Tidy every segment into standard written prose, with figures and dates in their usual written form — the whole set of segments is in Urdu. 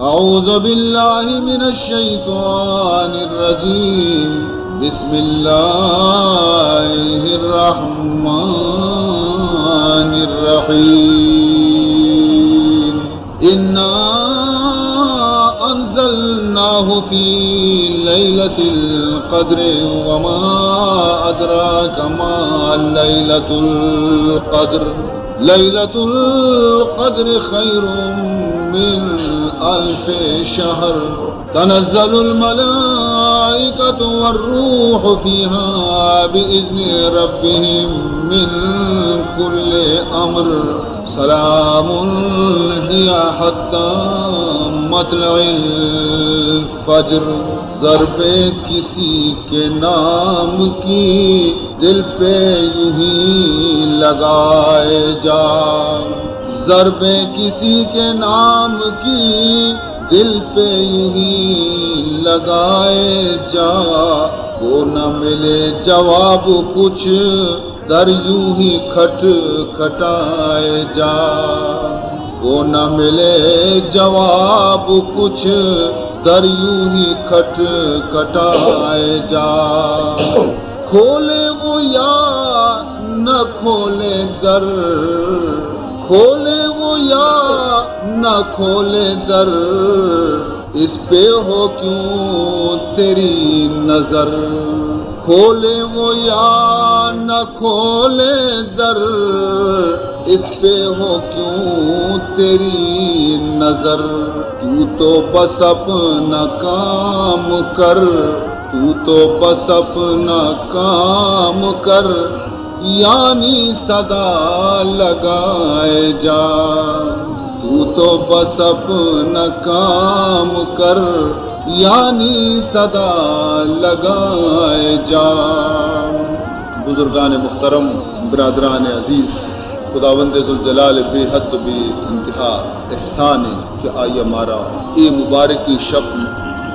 اعوذ باللہ من الشیطان الرجیم بسم اللہ الرحمن الرحیم انا انزلناہ فی لیلۃ القدر وما ادراک ما لیلۃ القدر لیلۃ القدر خیر من الف شہر تنزل الملائکۃ والروح فیہا بإذن ربہم من کل امر سلام ہی حتی مطلع الفجر. ضرب کسی کے نام کی دل پہ یوں ہی لگائے جا. ضرب کسی کے نام کی دل پہ یوں ہی لگائے جا. وہ نہ ملے جواب کچھ در یوں ہی کھٹ کھٹائے جا. وہ نہ ملے جواب کچھ در یوں ہی کھٹ کھٹائے جا. کھولے وہ یا نہ کھولے در، کھولے وہ یا نہ کھولے در، اس پہ ہو کیوں تیری نظر. کھولے وہ یا نہ کھولے در، اس پہ ہو کیوں تیری نظر. تو تو بس اپنا کام کر، تو تو بس اپنا کام کر، یعنی صدا لگائے جا. تو تو بس اپنا کام کر، یعنی صدا لگائے جا. بزرگان محترم، برادران عزیز، خداوند ذوالجلال بے حد بے انتہا احسان ہے کہ آئی ہمارا اے مبارکی شب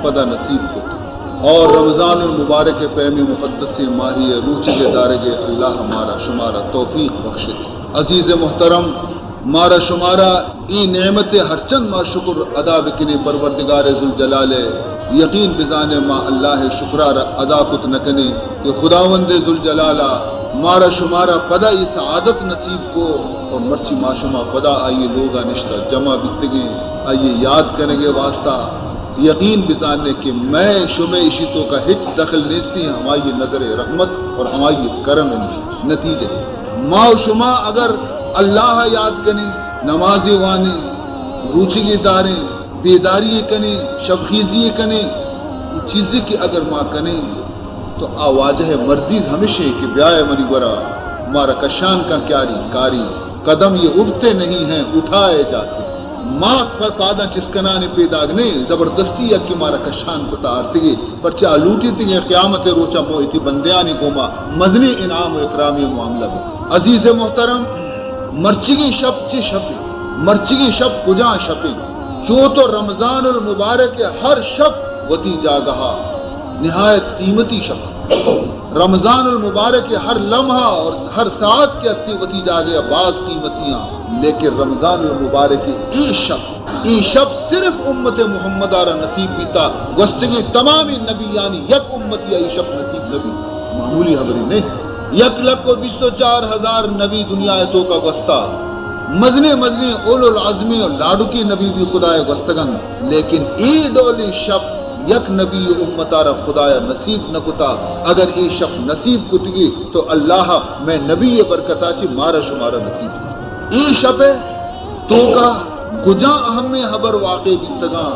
پدہ نصیب کو اور رمضان المبارک پیمی مقدس ماہی روچ کے دارگے اللہ ہمارا شمارا توفیق بخشت. عزیز محترم، مارا شمارا ای نعمت ہر چند ما شکر ادا بکنے پروردگار ذوالجلال یقین بزانے ما اللہ شکرار ادا کت نکنے کہ خداوند ذوالجلالہ مارا شمارا پدا یہ سعادت نصیب کو اور مرچی ما شما پدا آئیے لوگا نشتہ جمع بتگیں آئیے یاد کریں گے واسطہ. یقین بزاننے کہ میں شمع اشیتوں کا ہچ دخل نیستی ہیں ہماری نظر رحمت اور ہماری کرم نتیجے. ما و شما اگر اللہ یاد کریں، نمازی وانے، روچی داریں، بیداری کریں، شبخیزی کریں، یہ چیزیں کہ اگر ماں کریں تو آواجہ مرزیز ہمیشہ کہ بیائے منی گورا مارا کشان کا کیاری کاری قدم یہ اٹھتے نہیں ہیں اٹھائے جاتے. ماں پادا چسکنانے پیداگنے زبردستی یا کہ مارا کشان کو تارتگی پرچہ لوٹی تگے قیامت روچہ مویتی بندیانی گوما مزنی انعام و اکرامی معاملہ بھی. عزیز محترم، مرچگی شب چی شپے، مرچگی شب کجا شپے، چو تو رمضان المبارک ہر شب وتی جاگہا نہایت قیمتی شب. رمضان المبارک ہر لمحہ اور ہر ساعت کے استی وتی جاگے بعض قیمتیاں، لیکن رمضان المبارک ای شب صرف امت محمد آرہ نصیب بیتا گوستگی تمامی نبی یعنی یک امتی ای شب نصیب نبی معمولی حبری نہیں. 1,24,000 نبی دنیا تو کا گوستا مزنے اولو العظمی اور لاڈو کی نبی بھی خدای گوستگن، لیکن ای ڈولی شب یک نبی امتارا خدایا نصیب نکتا. اگر ای شب نصیب کتگی تو اللہ میں نبی برکتا چی مارا شمارا نصیب کتا. ای شب تو کا کجا اہم حبر واقع بیتگاں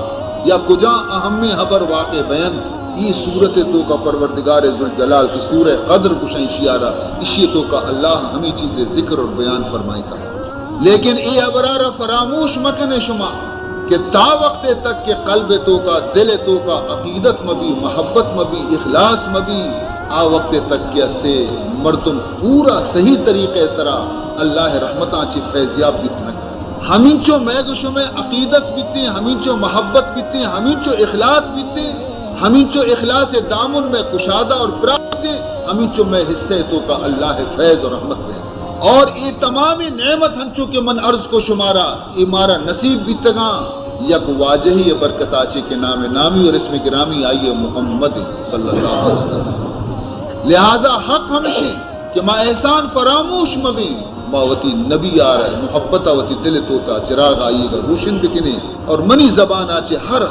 یا کجا اہم حبر واقع بیانت ای صورت تو کا پروردگار ذوالجلال کی سورہ قدر کشیں شیارہ اسی تو کا اللہ ہمیں چیزیں ذکر اور بیان فرمائی کا. لیکن ای ابرارہ فراموش مکن شما کہ تا وقت تک کہ قلب تو کا دل تو کا عقیدت مبی محبت مبی اخلاص مبی آ وقت تک کہ استے مردم پورا صحیح طریقے سرا اللہ رحمتاں چی فیضیاب بیتنا کر. ہمیں چو میگشو میں عقیدت بیتے، ہمیں چو محبت بیتے، ہمیں چو اخلاص بیتے، ہمیں چو اخلاص دامن میں کشادہ اور فراغ بیتے، ہمیں چو میں حصے تو کا اللہ فیض اور رحمت دے. اور یہ تمامی نعمت ہنچو کے من عرض کو شمارا یہ مارا نصیب بیتگاں یک واجہی برکت آچے کے نام نامی اور اسم گرامی آئیے محمد صلی اللہ علیہ وسلم. لہذا حق ہمشی کہ ما احسان فراموش مبیں ماوتی نبی آ رہا ہے محبت آوتی دل تو کا چراغ آئیے گا روشن بکنے اور منی زبان آچے ہر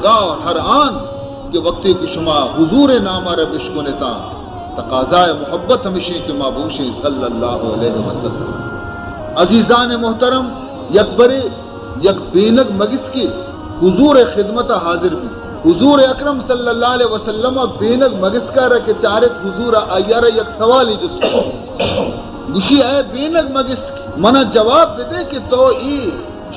گاہ اور ہر آن کہ وقتی کی شما حضور نامہ رب عشق نتا تقاضائے محبت ہمشی کہ مابوش صلی اللہ علیہ وسلم. عزیزان محترم یک بینگ مگس کی حضور خدمت حاضر بھی حضور اکرم صلی اللہ علیہ وسلم بینگ مگس کا رکھ چارت حضور آیار یک سوالی جس کو گوشی اے بینگ مگس منا جواب دے کہ تو ای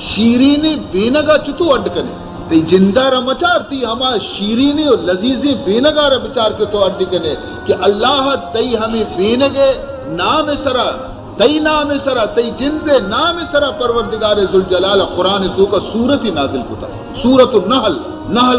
شیرینی بینگا چتو اڈ کنے تی جندہ را مچار تی ہما شیرینی و لذیذی بینگا را بچار کے تو اڈ کنے کہ اللہ تی ہمیں بینگے نام سرا تی نام سرا تی جند نام سرا پروردگار ذوالجلال قرآن تو کا سورت ہی نازل کتا سورت النحل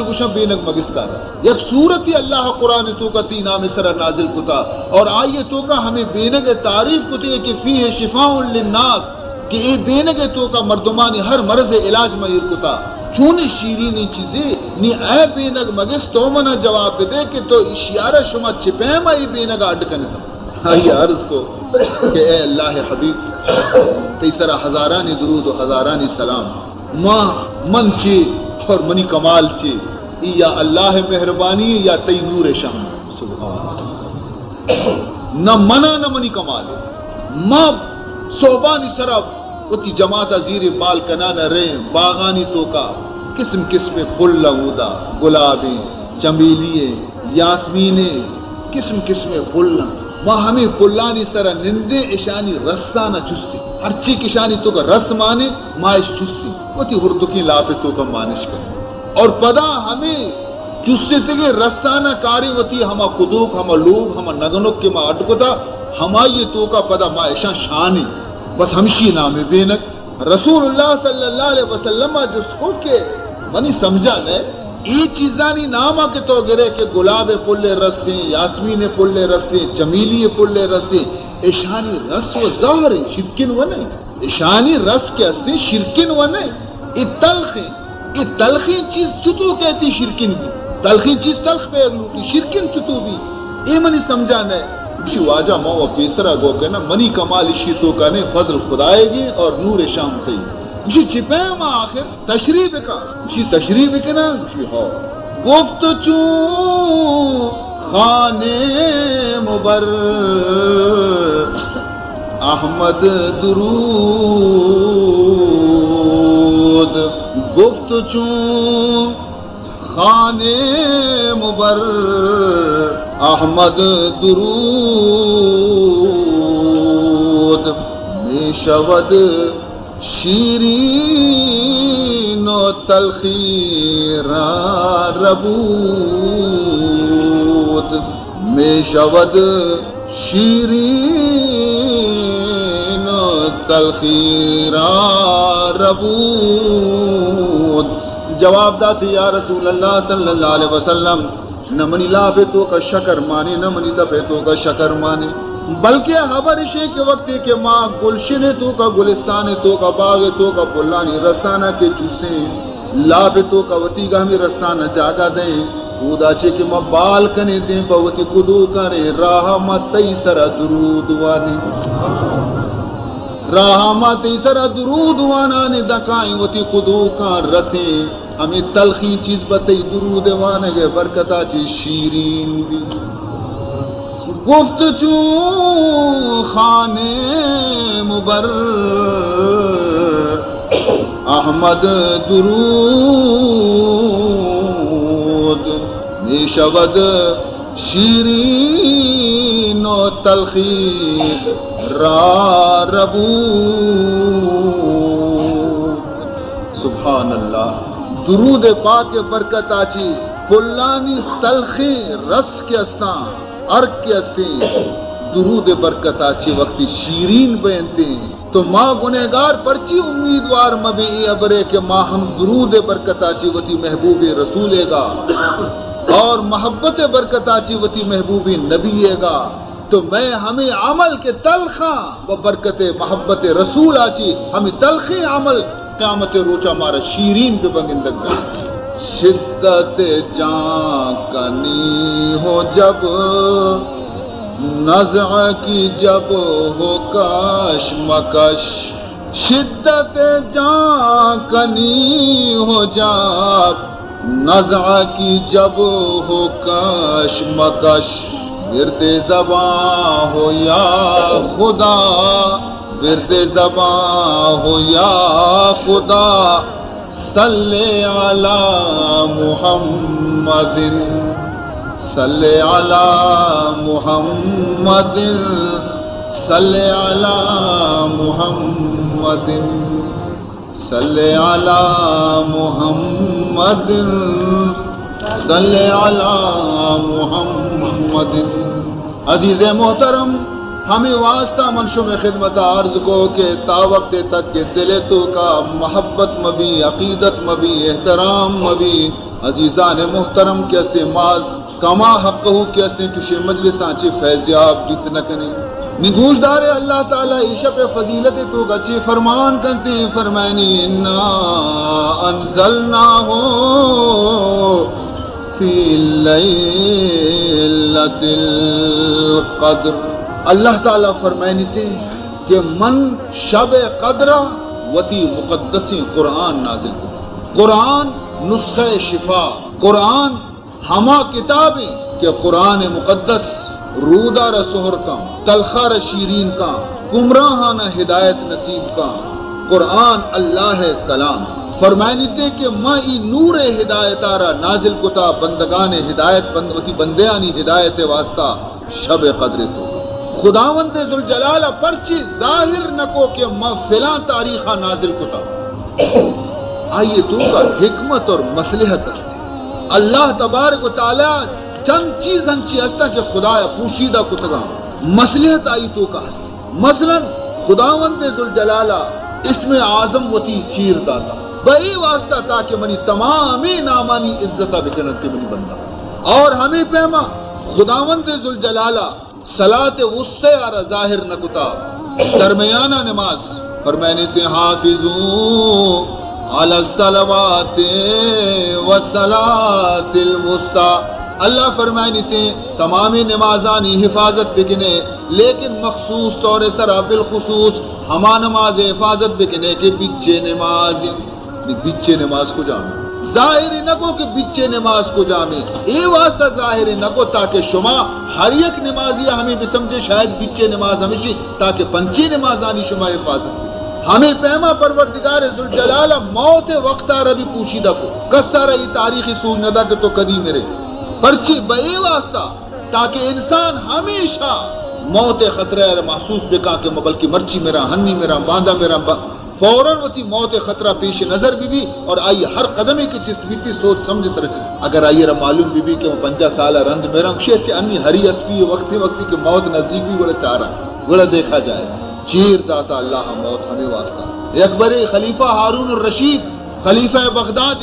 گوشا بینگ مگس کا یک سورت ہی اللہ قرآن تو کا تی نام سرا نازل کتا اور آئیے تو کا ہمیں بینگ تعریف کتی کہ فیہ شفاء للناس کہ یہ بینگ تو کا مردمانی ہر مرض علاج مہیر کتا چون شیرینی چیزیں نی اے بینگ مگس تو منا جواب دے کہ تو اشیارہ شما چپیم آئی بینگا اڈ کنتا. آئیے عرض کو کہ اے اللہ حبیب تیسرا ہزارانی درود و ہزارانی سلام ماں من چی اور منی کمال چی یا اللہ مہربانی یا تی نور شام سبحان اللہ نہ منا نہ منی کمال ماں صوبانی سرف اتی جماعت زیر بال کنانا رہے باغانی تو کا قسم قسم پھل لہودا گلابیں چمیلیے یاسمینیں قسم قسم پھل ماں ہمیں پلانی سرا نندے اشانی رسانہ چسی ہر چی کشانی تو کا رس مانے مائش چسی وہ تی ہردکی لاپے تو کا مانش کرے اور پدا ہمیں چسے تگے رسانہ کاری وتی ہما کدوک ہما لوگ ہما نگنک کے ماں اٹکتا ہما یہ تو کا پدا مائشان شانی بس ہمشی نام بینک رسول اللہ صلی اللہ علیہ وسلم جس کو کہ منی سمجھا نے ای چیزانی ناما کے تو گرے کہ گلاب پلے رسیں یاسمین پلے رسیں چمیلی پلے رسیں اشانی رس و ظاہر شرکن و نہیں اشانی رس کے استے شرکن و نہیں ای تلخیں چیز چتو کہتی شرکن بھی تلخیں چیز تلخ پہ اگلوتی شرکن چتو بھی اے منی سمجھا نے اسی واجہ ماں پیسرا گو کہ نا منی کمال اشی تو کا نے فضل خدائے گی اور نور شام تی اسی چھپے ماں آخر تشریح بکا اسی تشریح بکنا اسی ہو گفت چون خانے مبر احمد درود گفت چون خانے مبر احمد درود می شود شیرین و تلخی را ربود می شود شیرین و تلخی را ربود جواب داتی یا رسول اللہ صلی اللہ علیہ وسلم نہ منی لافے تو کا شکر مانے نہ منی لفے تو کا شکر مانے بلکہ خبر شے کے وقت کہ ماں گلشن تو کا گلستان تو کا باغ تو کا پلانی رسانہ کے چوسیں لافے تو کا وتی گاہ میں رسانہ جاگا دیں خدا چے کہ ماں بال کنے دیں پوتی کدو کرے راہ مت تیسرا درود وانے راہ مت تیسرا درود وانا نے دکائیں وتی کدو کا رسیں ہمیں تلخی چیز بتائی درود وانے گے برکتہ چی شیرین بھی گفت چون خانے مبر احمد درود می شود شیرین و تلخی را ربود سبحان اللہ درود پاک برکت آچی پلانی تلخی رس کے استان ارک کے استے درود برکت آچی وقتی شیرین بینتے تو ماں گنہگار پرچی امیدوار مبی ابرے کہ ماں ہم درود برکت آچی وتی محبوب رسولے گا اور محبت برکت آچی وتی محبوب نبیے گا تو میں ہمیں عمل کے تلخاں و برکت محبت رسول آچی ہمیں تلخی عمل قیامت روچا مارا شیرین پہ بگندگ میں شدت جان کنی ہو جب نزع کی جب ہو کش مکش شدت جان کنی ہو جب نزع کی جب ہو کش مکش ورد زباں ہو یا خدا ورد زباں ہو یا خدا صلی علی محمد صلی علی محمد صلی علی محمد صلی علی محمد صلی علی محمد. عزیز محترم، ہمیں واسطہ منشو میں خدمت عرض کو کہ تا وقت تک کہ دل تو کا محبت مبی عقیدت مبی احترام مبی عزیزان محترم کے استے مال کما حق ہو کے استے چوشے مجلس آنچے فیضیاب جیت نکنی نگوش دار اللہ تعالیٰ عشق فضیلت تو گچے فرمان کنتے فرمائنی انا انزلناہو فی لیلۃ القدر. اللہ تعالیٰ فرمائنی تھے کہ من شب قدرہ وتی مقدس قرآن نازل کو. قرآن نسخہ شفا، قرآن ہما کتابیں کہ قرآن مقدس رودہ رسہر کا تلخار شیرین کا گمراہانہ ہدایت نصیب کا قرآن اللہ کلام. فرمائنی تھے کہ ما ای نور ہدایت آرہ نازل کتا بندگان ہدایت بندیانی ہدایت واسطہ شب قدر تو خداوند ذوالجلالہ پرچی ظاہر نکو کہ ما فلاں تاریخہ نازل کتا. آئیے تو کا حکمت اور مصلحت استے اللہ تبارک و تعالی چند چیز ہنچی ہستا کہ خدا پوشیدہ کتگاں مصلحت آئی تو کا ہستے. مثلا خداوند ذوالجلالہ اسم اعظم وتی چیر داتا بئی واسطہ تاکہ منی تمامی نامانی عزتہ بکنت کے منی بندہ. اور ہمیں پیما خداوند ذوالجلالہ صلاۃ وسطی آرہ ظاہر نکتا درمیانہ نماز فرمائنے تے حافظو علی الصلوات والصلاۃ الوسطی. اللہ فرمائنی تے تمامی نمازانی حفاظت بکنے لیکن مخصوص طور سرا بالخصوص ہما نماز حفاظت بکنے کے بچے نماز بچے نماز کو جامع ظاہر نکو کہ بچے نماز کو جامع اے واسطہ ظاہر نکو تاکہ شما ہر یک نمازی ہمیں بھی سمجھے شاید بچے نماز ہمیشی تاکہ پنچی نمازانی شما حفاظت بکنے. ہمیں پیما پروردگار ذوالجلالہ موت وقت ربی پوشیدہ کو کسا رہی تاریخی سوچ ندا کہ تو قدی میرے پرچی بے واسطہ تاکہ انسان ہمیشہ موت خطرہ محسوس بکا کہ بلکہ مرچی میرا ہنی میرا باندھا میرا فوراً ہوتی موت خطرہ پیش نظر بھی اور آئیے ہر قدمی کی چست بیتی سوچ سمجھ سر چست اگر آئیے رہا معلوم بھی کہ وہ 50 سالہ رند میرا کشی اچھے انی ہری اسپی وقتی کہ موت نزدیک بھی گوڑا چاہ رہا گوڑا دیکھا جائے چیر داتا اللہ موت ہمیں واسطہ. اکبر خلیفہ ہارون الرشید خلیفہ بغداد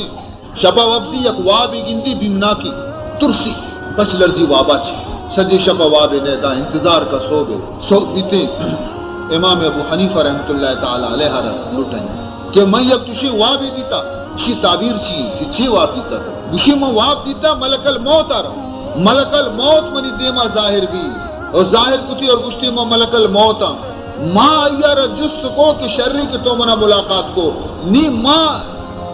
شپا وفسی یک وابی گندی بیمنا کی ترسی بچ لرزی وابا چھے سجی شپا وابی نیدہ انتظار کا سو بیتے امام ابو حنیفہ رحمت اللہ تعالی علیہ لٹائیں کہ میں یک چوشی وابی دیتا چی تعبیر چی واب دیتا گوشی میں واب دیتا ملک الموت آ رہا ملک الموت منی دیما ظاہر بھی اور ظاہر کتی اور گوشتی میں ملک الموت ماں ایار جست کو کہ شرری کے تو منا ملاقات کو نی ماں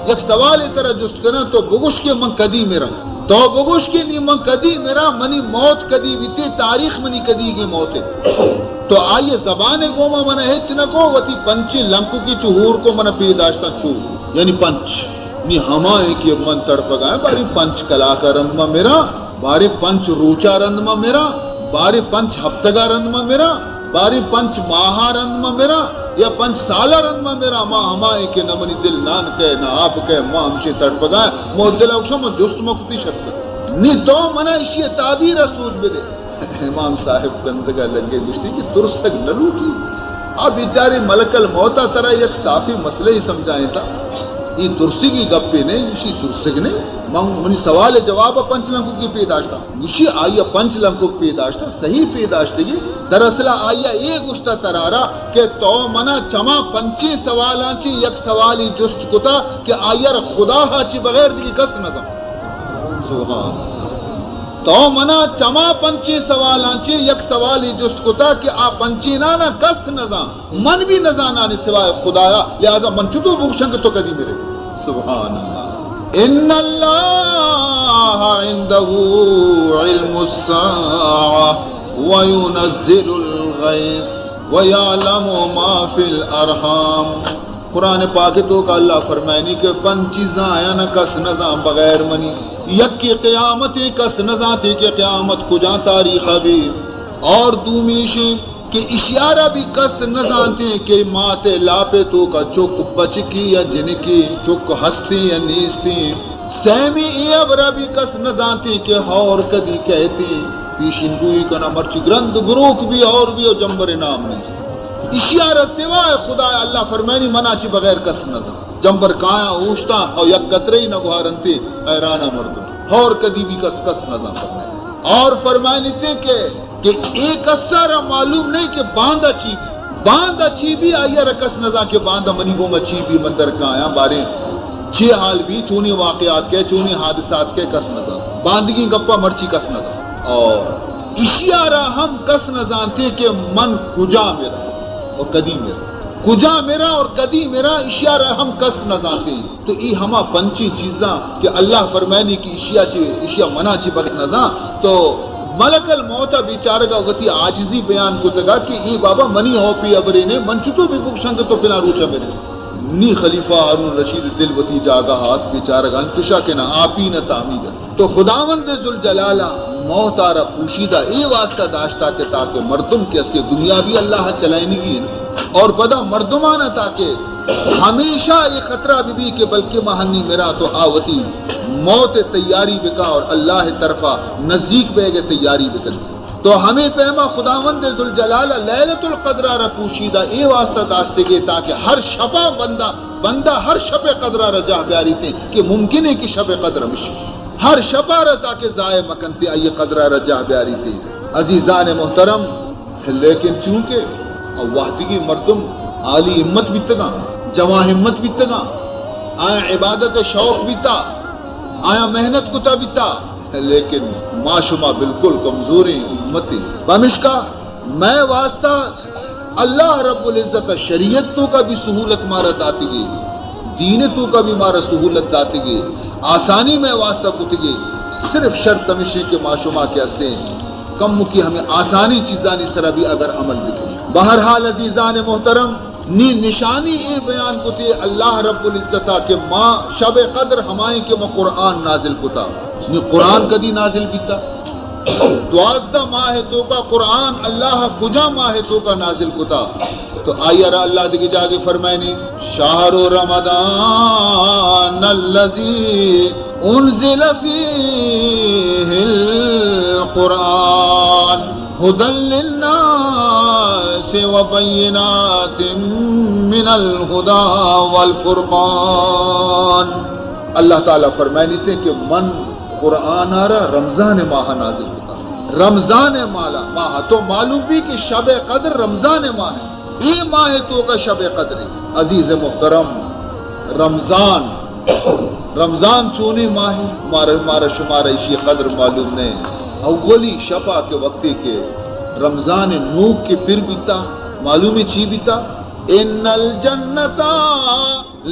یک سوال طرح جست کرنا تو بگوش کے من کدی میرا تو بگوش کے نی من کدی میرا منی موت کدی بیتے تاریخ منی کدی کی موت ہے. تو آئیے زبان گوما منہ ہچ نکو وتی پنچی لنکو کی چہور کو منہ پیداشتا چو یعنی پنچ نی ہمائے کی من تڑپگا ہے باری پنچ کلا کا رندما میرا باری پنچ روچا رندما میرا باری پنچ ہفتگا رندما میرا باری پنچ ماہا رندما میرا یا 5 سالہ رندما میرا ماں ہمائے کے نہ منی دل نان کہے نہ آپ کہے ماں ہمشے تڑپگا ہے مو دل اوشا مو جست مکتی شرط نی تو منہ اشیاء تعبیر سوچ بے دے. امام صاحب گندگا لگے گشتی کہ ترسک نہ لوٹی اب بیچارے ملک الموتا ترہ یک صافی مسئلہ ہی سمجھائیں تھا یہ درسگی گپے نے اسی درسگ نے منی سوال جواب پنچ لنکو کی پیداشتا اسی آیا پنچ لنکو پیداشتا صحیح پیداشتگی دراصل آیا ایک اشتا ترارا کہ تو منا چما پنچی سوالانچی یک سوالی جست کتا کہ آیا خدا ہاچی بغیر دیگی کس نظم سبحان تو منا چما پنچی سوالانچی یک سوالی جست کتا کہ آ پنچی نانا کس نظام من بھی نظانانی سوائے خدایا لہذا من چطو بخشنگ تو کدی میرے سبحان اللہ ان اللہ عنده علم الساعة وينزل الغیث ويعلم ما في الارحام قرآن پاک تو کا اللہ فرمائنی کہ پن چیزاں آیا نہ کس نظام بغیر منی یک کی قیامت کس نظام تھی کہ قیامت کجا تاریخ بھی اور دومیشی کہ اشیارہ بھی کس نظام تھی کہ ماتے لاپے تو کا چک بچکی یا جنکی چک ہستی یا نیستی سیمی ایبرہ بھی کس نظام تھی کہ ہور کدی کہتی پیشن گوئی کنا مرچی گرند گروک بھی اور جمبر نام نیستی اشیارہ سوائے خدا اللہ فرمائنی منا چی بغیر کس نظام جمبر کایا اوشتا اور یک قطرے نہ گوارنتے ایرانا مردم اور کدی بھی کس نظام فرمائنی اور فرمائنی تے کہ ایک اثر معلوم نہیں کہ باندھا چیبی آیا رکس نظام کہ باندھا منی گو مچیبی مندر کایا بارے چھ حال بھی چونی واقعات کے چونی حادثات کے کس نظام باندگی گپا مرچی کس نظام اور اشیارہ ہم کس نظام تھے کہ من کجا میرا اور کدی میرا کجا میرا اور کدی میرا اشیارہ ہم کس نظام تھے تو ای ہما پنچی چیزاں کہ اللہ فرمائنی کی اشیاء منا چی بغس نظام تو ملک الموت بیچارگا وتی عاجزی بیان کو تگا کہ ای بابا منی ہو پی ابری نے من چتو بھی بکشنگ تو پنا روچا میرے نی خلیفہ ہارون رشید دل وتی جاگا ہاتھ بیچارگا انتشا کے نہ آپی نہ تعمید تو خداوند ذوالجلالہ موت آرہ پوشیدہ ای واسطہ داشتا کہ تاکہ مردم کے اصلی دنیا بھی اللہ چلائنی گی اور پدا مردمانہ تاکہ ہمیشہ یہ خطرہ بھی کہ بلکہ مہنی میرا تو آوتی موت تیاری بکا اور اللہ طرفہ نزدیک بے گے تیاری بکن تو ہمیں پیما خداوند ذوالجلالہ لیلۃ القدر را پوشیدہ اے واسطہ داشتے گے تاکہ ہر شپا بندہ ہر شب قدر را جاہ بیاری تھے کہ ممکن ہے کہ شب قدر مش ہر شپا را تاکہ ضائع مکنتے آئیے قدر را جاہ بیاری تھے عزیزان محترم لیکن چونکہ وحدگی مردم عالی ہمت بیتگا جواں ہمت بیتگا آیا عبادت شوق بیتا آیا محنت کتا بیتا لیکن ما شما بالکل کمزوری امتی بمشکا میں واسطہ اللہ رب العزت شریعت تو کا بھی سہولت مارا داتی گی دین تو کا بھی مارا سہولت داتی گی آسانی میں واسطہ کتی گی صرف شرط تمشی کے ما شما کے اصلیں کم مکی ہمیں آسانی چیزانی سرا بھی اگر عمل بکری بہرحال عزیزان محترم نی نشانی اے بیان کتے اللہ رب العزتہ کے ما شب قدر ہمائیں کہ ما قرآن نازل کتا نی قرآن کدی نازل بیتا 12 ماہ تو کا قرآن اللہ کجا ماہ تو کا نازل کتا تو آئیے را اللہ دیکھ جاگے فرمائنی شہر رمضان الذی انزل فیہ القرآن ہدی للناس وبینات من الہدی والفرقان اللہ تعالیٰ فرمائنی تھے کہ من قرآن آ رہا رمضان ماہ نازل ہوتا رمضان ماہ تو معلوم بھی کہ شب قدر رمضان ماہ ہے ای ماہ تو کا شب قدر ہے عزیز محترم رمضان چونے ماہ مارا شمارا اسی قدر معلوم نے اولی شفا کے وقتی کے رمضان نوک کے پھر بیتا معلوم چی بیتا ان الجنتا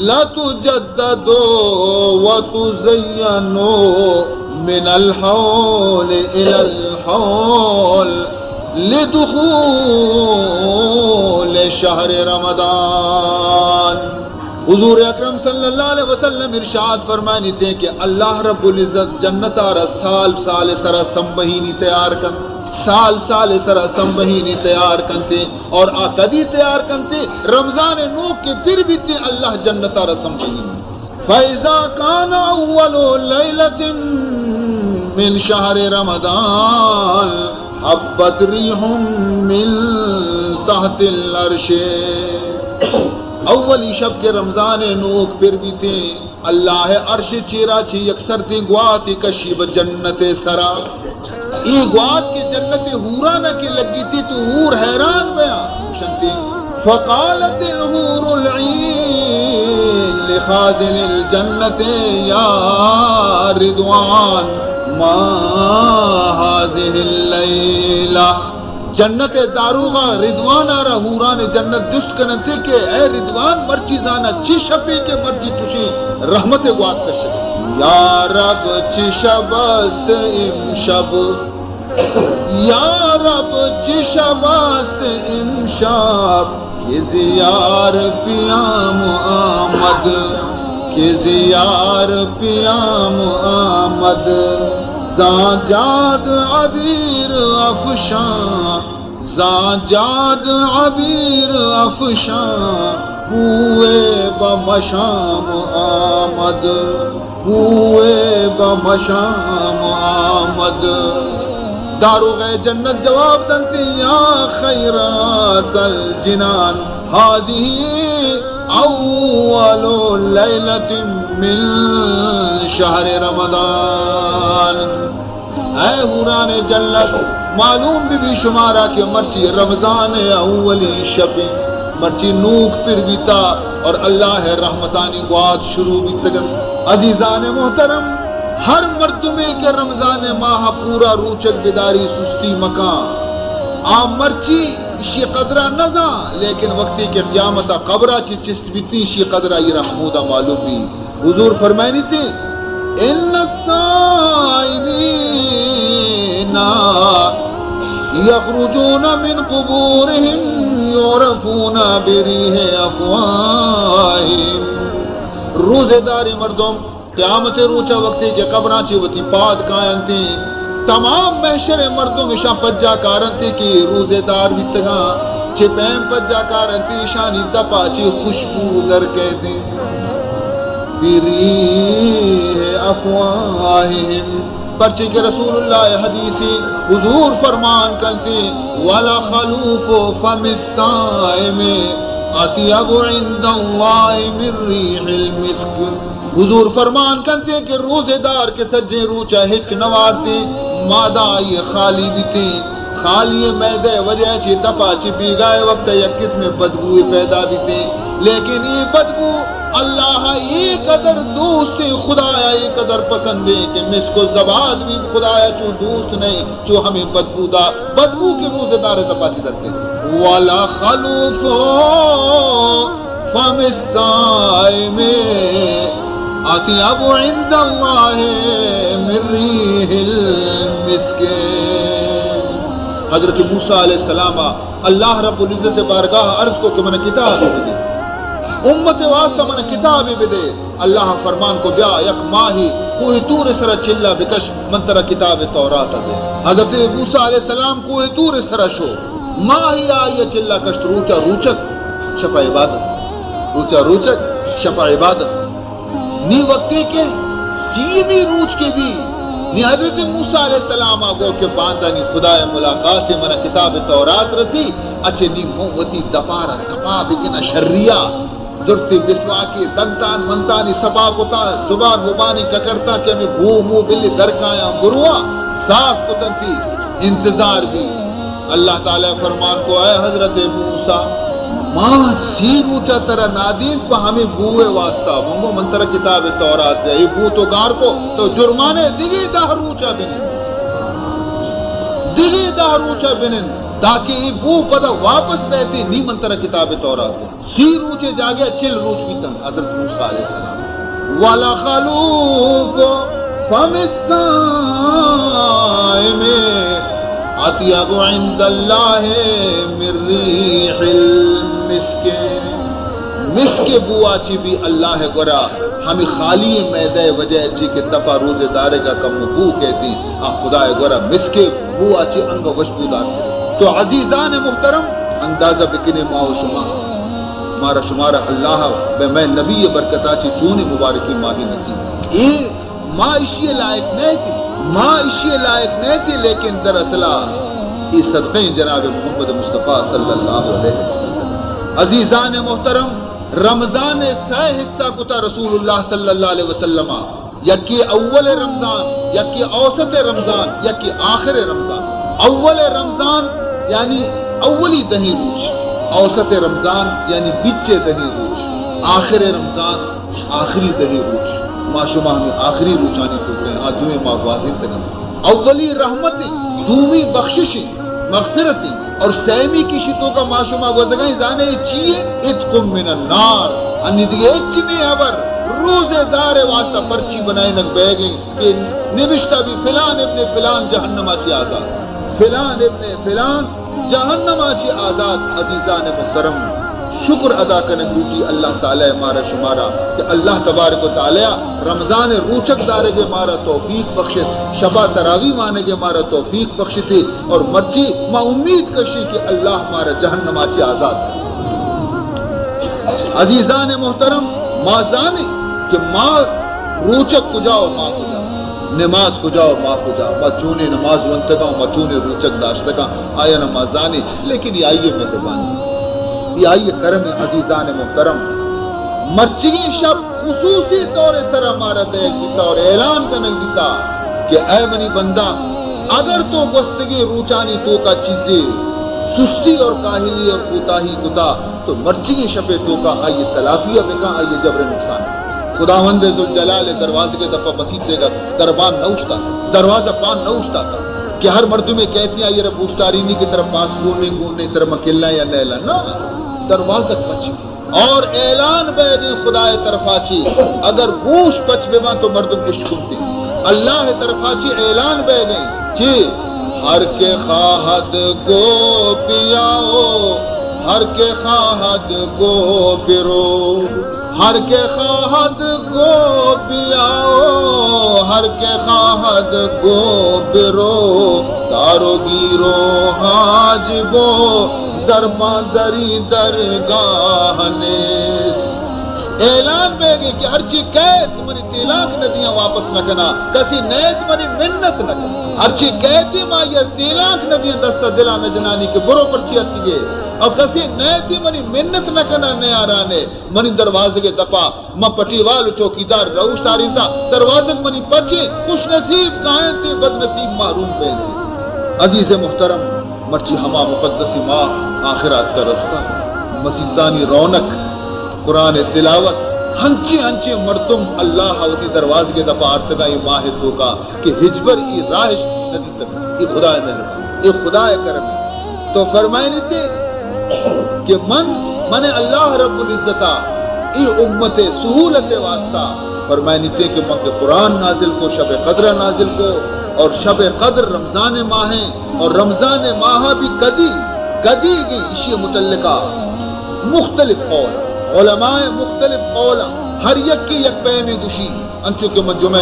لتجدد وتزین من الحول الى الحول لدخول شہر رمضان حضور اکرم صلی اللہ علیہ وسلم ارشاد فرمائنی تھے کہ اللہ رب العزت جنت آرہ سال سرا سمبہینی تیار کن سال سرا سمبہینی تیار کنتے اور آقدی تیار کنتے رمضان نوک کے پھر بھی تے اللہ جنت آرہ سمبہینی فَإِذَا كَانَ أَوَّلُ لَيْلَةٍ مِّن شَهْرِ رَمَضَانَ حَبَّتْ رِيحٌ مِّن تَحْتِ الْعَرْشِ اولی شب کے رمضان نوک پھر بھی تھے اللہ عرش چیرا چی یکسر دی گوات کشی ب جنت سرا ای گوات کی جنت حورا نہ کے لگی تھی تو حور حیران بیاں شنتی فقالت الحور العین لخازن الجنت یا رضوان ما هذه اللیلہ جنت داروغا رضوان آرہ حوران جنت جست کنتے کہ اے رضوان مرچی زانا چی شپی کے مرچی تشی رحمت گوات کشک یا رب چی شبست امشب یا رب چی شبست امشب کہ زیار پیام آمد کہ زیار پیام آمد زاجاد عبیر افشاں زاجاد عبیر افشاں ہوئے بمشام آمد ہوئے بمشام آمد داروغ جنت جواب دنتی یا خیرات الجنان حاضی اول لیلت من شہر رمضان اے حوران جنت معلوم بھی شمارا کہ مرچی رمضان اولی شب مرچی نوک پر بھی تا اور اللہ رحمتانی گواد شروع بھی تگن عزیزان محترم ہر مردمے کے رمضان ماہ پورا روچک بیداری سستی مکان آم مرچی شی قدرہ نزا لیکن وقتی کے قیامتا قبرہ چی چست بیتی شی قدرہ یہ رحمودہ معلوم بھی حضور فرمائنی تھے ان السائلین یخرجون من قبورہم یعرفون بریح افواہم روزے داری مردم قیامت روچا وقتی کے قبرہ چی وتی پاد کائن تھی تمام محشر مردم اشاں پجا کارن تھی کہ روزے دار بھی تگاں چھے پیم پجا کارن تھی شانی دپا چھے خوشبو در کہتے بریح افواہم پرچے کے رسول اللہ حدیثی حضور فرمان کرتے وَلَا خَلُوفُ فَمِ الصَّائِمِ اطیب عند اللہ من ریح المسک حضور فرمان کرتے کہ روزے دار کے سجے روچا ہچ نوارتے مادہ یہ خالی بھی تھے خالی میدے وجہ چی دپا چی بیگائے وقت یک قسم بدبو پیدا بھی تھے لیکن یہ بدبو اللہ یہ قدر دوست خدایا یہ قدر پسند ہے کہ مسکو زباد بھی خدایا چو دوست نہیں چو ہمیں بدبو کے روزے دار دپا چی درتے تھے وَلَا خَلُوفُ فَمِ الصَّائِمِ اطیب عند اللہ من ریح المسک حضرت موسیٰ علیہ السلام اللہ رب العزت بارگاہ عرض کو کہ من کتاب بھی دے امت واسطہ من کتاب بھی دے اللہ فرمان کو بیا یک ماہی کوئی تور سرہ چلا بکش من ترہ کتاب تورات دے حضرت موسیٰ علیہ السلام کوئی تور سرہ شو ماہی آئی چلا کشت روچا روچک شپا عبادت روچا روچک شپا عبادت نی وقتی کے سیمی روچ کے بھی نی حضرت موسیٰ علیہ السلام آگو کے باندھا نی خدا ملاقات منا کتاب تورات رسی اچھے نی موتی دپارا سپا بکنا شریعہ زرتی بسواکی دنتان منتانی سپا کتا زبان مبانی ککرتا کہ ہمیں بھو مو بلی درکایا گروہ صاف کتن تھی انتظار بھی اللہ تعالیٰ فرمان کو اے حضرت موسیٰ ماں سی روچا ترہ نادین پا ہمیں بوئے واسطہ منگو منترہ کتاب تورات دے یہ بو تو گار کو تو جرمانے دیگی دہ روچا بنن دیگی دہ روچا بنن تاکہ یہ بو پدا واپس بیتی نی منترہ کتاب تورات دے سی روچے جاگیا چل روچ بھی تن حضرت موسیٰ علیہ السلام وَلَا خَلُوفُ فَمِ الصَّائِمِ اطیب عند اللہ من ریح المسک مسک بوا چی بھی اللہ گرا ہمیں خالی میدے وجہ چی کہ دفع روزے دارے کا کم بو کہتی خدا گرا مسک بوا چی انگ وشبو دار کرے تو عزیزان محترم اندازہ بکنے ماہو شما مارا شمارا اللہ میں نبی برکتا چی چون مبارکی ماہی نصیب یہ ماں اشی لائق نہیں تھی ماں اشی لائق نہیں تھی لیکن دراصلہ یہ صدقیں جناب محمد مصطفیٰ صلی اللہ علیہ وسلم عزیزان محترم رمضان سہ حصہ کتا رسول اللہ صلی اللہ علیہ وسلم یکی اول رمضان یکی اوسط رمضان یکی آخر رمضان. اول رمضان یعنی اولی دہی روچ، اوسط رمضان یعنی بچے دہی روچ، آخر رمضان آخری دہی روچ. ما شما ہمیں آخری روچانی تو کہیں آدھویں ماں واضح تگم. اولی رحمتی، دومی بخششی مغفرتی اور سیمی کی شتوں کا ما شما وزگائیں زانے چیئے اتقم من النار انی دیگے اچنے ابر روزے دار واسطہ پرچی بنائے نک بے گئیں کہ نوشتہ بھی فلان ابن فلان جہنم آچی آزاد، فلان ابن فلان جہنم آچی آزاد. عزیزان محترم، شکر ادا کرنے گروٹی اللہ تعالی مارا شمارا کہ اللہ تبارک و تعالی رمضان روچک دارے گے مارا توفیق بخشت، شبہ تراوی مانے گے مارا توفیق بخشتی اور مرچی ما امید کشی کہ اللہ مارا جہنم آچی آزاد کر. عزیزان محترم، ماں زانے کہ ماں روچک کو جاؤ ماں کو جاؤ، نماز کو جاؤ ماں کو جاؤ، ماں چونے نماز ونتگا ماں چونے روچک داشتگا آیا نمازانے. لیکن یہ آئیے مہربانی، یہ آئیے کرم عزیزان محترم، مرچگی شب خصوصی طور سر ہمارا دیکھ دیتا اور اعلان کرنے دیتا کہ اے منی بندہ اگر تو گستگی روچانی تو کا چیزیں سستی اور کاہلی اور کوتاہی کتا تو مرچگی شب تو کا آئیے تلافیہ بکا آئیے جبر نقصان. خداوند ذوالجلال دروازے کے دفعہ بسیط دے گا دربان نہ اٹھتا تھا، دروازہ پان نہ اٹھتا تھا کہ ہر مرد میں کہتی ہیں یہ رب پوچھتارینی کی طرف پاس گوننے طرف مکلنا یا نیلا نہ، دروازہ پچ اور اعلان بے گئی خدای طرف آچی اگر گوش پچ بے تو مردم عشق کنتے اللہ طرف آچی اعلان بے گئی چی ہر کے خواہد گو پیاؤ ہر کے خواہد گو پیرو ہر کے خواہد گو پیاؤ ہر کے خواہد گو پیرو تارو گیرو حاجبو درباں دری درگاہ نیست. اعلان بے گئی کہ ہر چی قید منی تیلاک ندیاں واپس نہ کنا کسی نیت منی منت نہ کنا ہر چی قیدی ماں یہ تیلاک ندیاں دستہ دلا نجنانی کے برو پرچیت کیے اور کسی نیتی منی منت نہ کنا نیارانے منی دروازے کے دپا ماں پٹی والو چوکیدار روش تارین تھا دروازے منی پچے خوش نصیب کائیں تھے بد نصیب محروم پہن تھے. عزیز محترم، مرچی ہما مقدسی ماہ آخرات کا رستہ مسیدانی رونق قرآن تلاوت ہنچے مردم اللہ ہوتی دروازے کے دفعہ ارتگائی ماہ تو کا کہ ہجبر ای راہش ندی تک ای خدا مہربانی ای خدا کرمی. تو فرمائے نیتے کہ من اللہ رب العزتہ ای امت سہولت واسطہ فرمائے نیتے کہ من کے قرآن نازل کو شب قدر نازل کو اور شب قدر رمضان ماہ ہیں اور رمضان ماہ بھی کدی گئی اسی متعلقہ مختلف قول علماء مختلف قول ہر یک کی یک پیمی گشی انچو کہ مجمع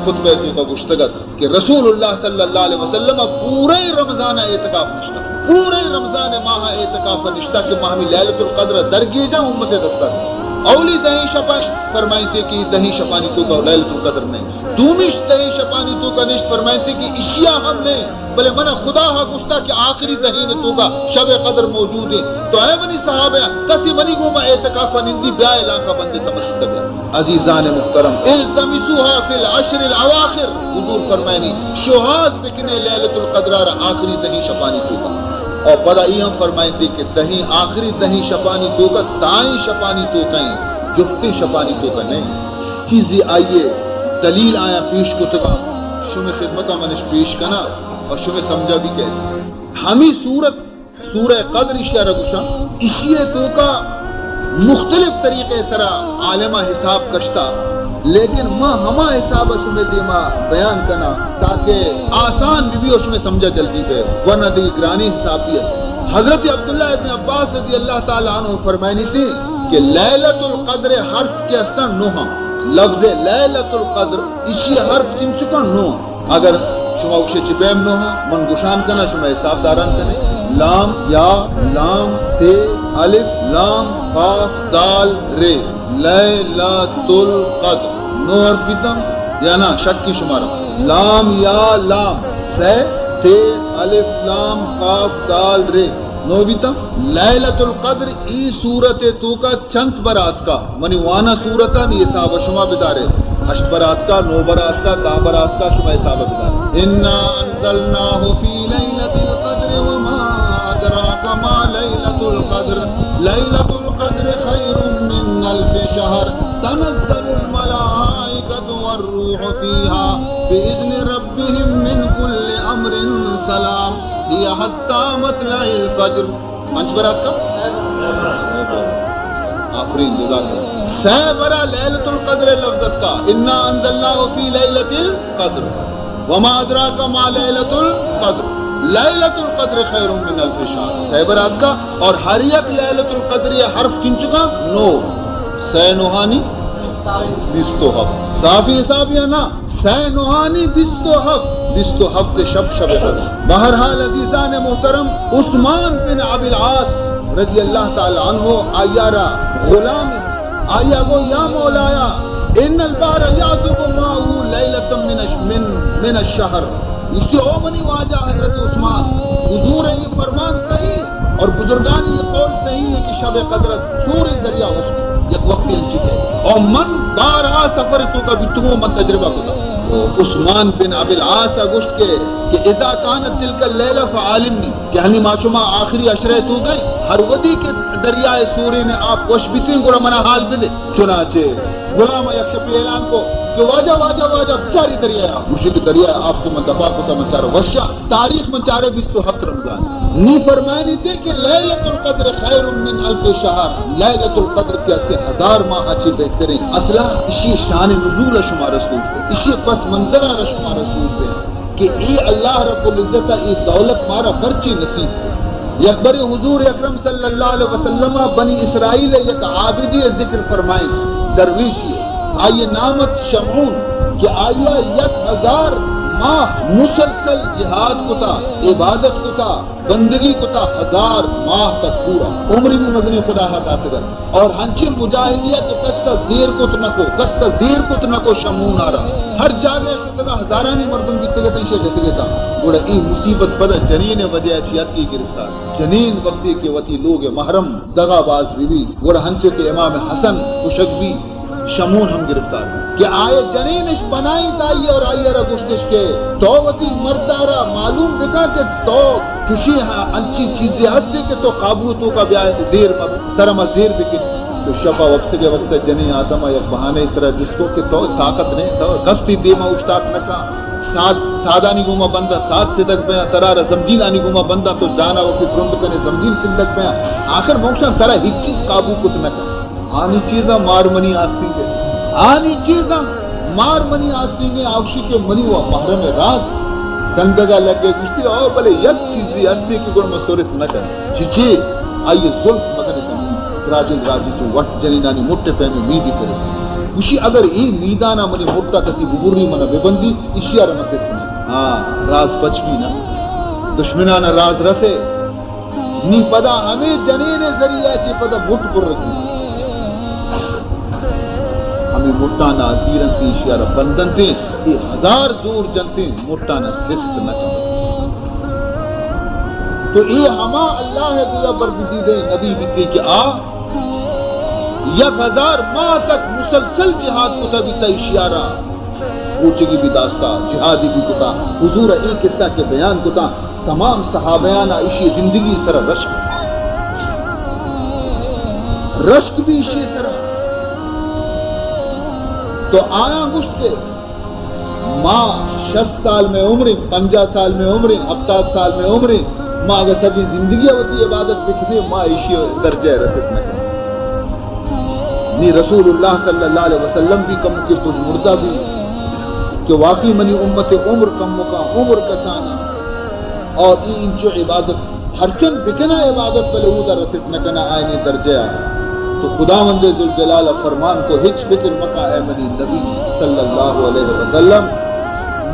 خطبہ تو کا گشتگت کہ رسول اللہ صلی اللہ علیہ وسلم پورے رمضان اعتکاف نشتا پورے رمضان ماہ اعتکاف نشتا کہ ماہ میں لیلۃ القدر درگی جا امت دستا دے اولی دہی شپاش فرمائی تھے کہ دہی شپانی تو کا لیلۃ القدر نہیں دومش دہی شپانی تو کا نشت فرمائی تھے کہ اشیاء ہم لیں بلے منہ خدا ہا گشتا کہ آخری دہی نے تو کا شب قدر موجود ہے. تو اے منی صحابہ کسی منی گوما اعتکافا نندی بیا علاقہ بندی تمشد گیا. عزیزان محترم التمسوها فی العشر الاواخر حضور فرمائنی شہاز بکنے لیلۃ القدر آخری دہی شپانی تو کا اور پدا ہم فرمائیں تھے کہ دہی آخری دہی شپانی تو کا تائیں شپانی تو کہیں جفتی شپانی تو کا نہیں چیزیں آئیے دلیل آیا پیش کو تگا شمی خدمتہ منش پیش کنا اور شمی سمجھا بھی کہتے ہمیں سورہ قدر اشیاء رگوشا اشیاء تو کا مختلف طریقے سرا عالمہ حساب کشتا لیکن ماں ہما حساب شمی دیما بیان کنا تاکہ آسان بھی اور شمی سمجھا جلدی پہ ورنہ دی گرانی حساب بھی اس. حضرت عبداللہ ابن عباس رضی اللہ تعالیٰ عنہ فرمائنی تھی کہ لیلۃ القدر حرف کے اسنا نوہا لفظ لیلۃ القدر اسی حرف چن چکا نو اگر شما اکشے چپیم نوہا من گشان کنا شما حساب داران کنے لام یا لام تے الف لام قاف دال رے لیلۃ القدر نو حرف بیتا یا نا شک کی شمارا لام یا لام سے تے الف لام قاف دال رے نوبیتا لیلۃ القدر ای صورت تو کا چند برات کا منی وانا صورتا نی حساب شما بدارے 8 برات کا 9 برات کا 10 برات کا شما حساب بدارے انا انزلناہ فی لیلۃ القدر وما ادراک ما لیلۃ القدر لیلۃ القدر خیر من الف شہر تنزل الملائکۃ والروح فیہا باذن ربہم من کل امر سلام یہ حتی مطلع الفجر 5 برات کا آفرین جزاک اللہ 6 برا لیلۃ القدر لفظت کا انا انزلناہ فی لیلۃ القدر وما ادراک ما لیلۃ القدر لیلۃ القدر خیر من الف شہر 6 برات کا اور ہر یک لیلۃ القدر یہ حرف چن چکا 9 6 نوحانی 27 صافی حساب یا نا 6 نوحانی 27 شب قدر بہرحال عزیزان محترم عثمان بن ابی العاص رضی اللہ تعالی عنہ آیارا غلام آیا گو یا مولایا ان البحر یعذب ماءه لیلۃ من الشہر اس کی او منی واجہ حضرت عثمان حضور یہ فرمان صحیح اور بزرگان یہ قول صحیح ہے کہ شب قدرت سور دریا وشک یک وقتی انچی ہے اور من بارہا سفر تو کا بھی من تجربہ کو عثمان بن ابی العاص گوشت کے کہ اذا کانت تلک اللیلہ فعالمنی کہ ہنی معشومہ آخری عشرے تو گئے ہر ودی کے دریائے سوری نے آپ وش بیتیں گوڑا منا حال بدے چنانچہ غلام یکشپی اعلان کو کہ واجہ بچاری دریائے آپ مشک دریائے آپ تو من دفاع کو تا منچارو وشا تاریخ منچارے 27 رمضان نی فرمائنی تھے کہ لیلۃ القدر خیر من الف شہر لیلۃ القدر کے استے 1000 ماہ اچھی بہترین اصلا اسی شان نزول شمار سوچتے اسی پس منظرہ شمار سوچتے کہ اے اللہ رب العزت ای دولت مارا برچی نصیب کو یکبر حضور اکرم صلی اللہ علیہ وسلم بنی اسرائیل یک عابدی ذکر فرمائیں درویشی آئیے نامت شمعون کہ آئیہ 1000 ماہ مسلسل جہاد کتا عبادت کتا بندگی کتا 1000 ماہ تک پورا عمری بھی مزنی خدا حدات گر اور ہنچی مجاہدیہ کے کستا زیر کت نکو شمعون آ رہا ہر جاگے شدگا ہزارانی مردم کی تگہ تیشہ جتگے تا گوڑا ای مصیبت پدا جنین وجہ اچھیات کی گرفتار جنین وقتی کے وطی لوگ محرم دغا باز بھی گوڑا ہنچو کے امام حسن کشک بھی شمون ہم گرفتار کہ آئے جنینش بنائی تائی اور آئیے را گشتش کے تو وطی مردارا معلوم بکا کہ تو چوشی ہاں انچی چیزیں ہستے کہ تو قابو تو کا بیائے زیر ترم زیر بکن تو شفا وقت کے وقت جنین آدم یک بہانے اس طرح جس کو کہ تو طاقت نہیں تو گستی دیما اشتاق نکا سادانی گوما بندہ ساتھ سے دک بیاں ترارا زمجین آنی گوما بندہ تو جانا وقتی ترند کنے زمجین سندک بیاں آخر موکشان ترہ ہیچ چیز قابو کت نکا آنی چیزاں مار منی آستی گے آنی چیزاں مار منی آستی گے آوشی کے منی و محرم راز کندگا لگے گشتی او بلے یک چیزی آستی کے گوڑ مسورت نکا چیچے آئیے ظلف مدن تمہیں راجل جو وٹ جنینانی موٹے پہنے میدی کرے اسی اگر ای میدانا منی موٹا کسی ببوری منا ببندی اسی آرہ مسیستنا ہاں راز بچ بھی نا دشمنانا راز رسے نی پدا ہمیں جنین ذریعہ چے پدا مٹ پر رکھو ہمیں مٹانا زیرن تی شیارہ بندن تے یہ 1000 زور جنتے مٹانا سست نہ کرتے تو یہ ہما اللہ ہے گویا برگزیدے نبی بیتے کہ 1000 ماہ تک مسلسل جہاد کتا بیتا اشیارہ پوچھے کی بھی داستا جہادی بھی کتا حضور ایک قصہ کے بیان کتا تمام صحابیانہ اشی زندگی سر رشک بھی اشی سر تو آیا گشت کے ماں 60 سال میں عمریں 50 سال میں عمریں 70 سال میں عمریں ماں اگر سجی زندگی ہوتی عبادت دکھنے ماں ایشی درجہ رسد نہ کرے نی رسول اللہ صلی اللہ علیہ وسلم بھی کم کے خوش مردہ بھی کہ واقعی منی امت عمر کم کا عمر کسانا اور این جو عبادت ہر چند بکنا عبادت پہلے وہ در رسد نہ کرنا آئینی درجہ تو خداوند ذوالجلال فرمان کو ہچ فکر مکا اے منی نبی صلی اللہ علیہ وسلم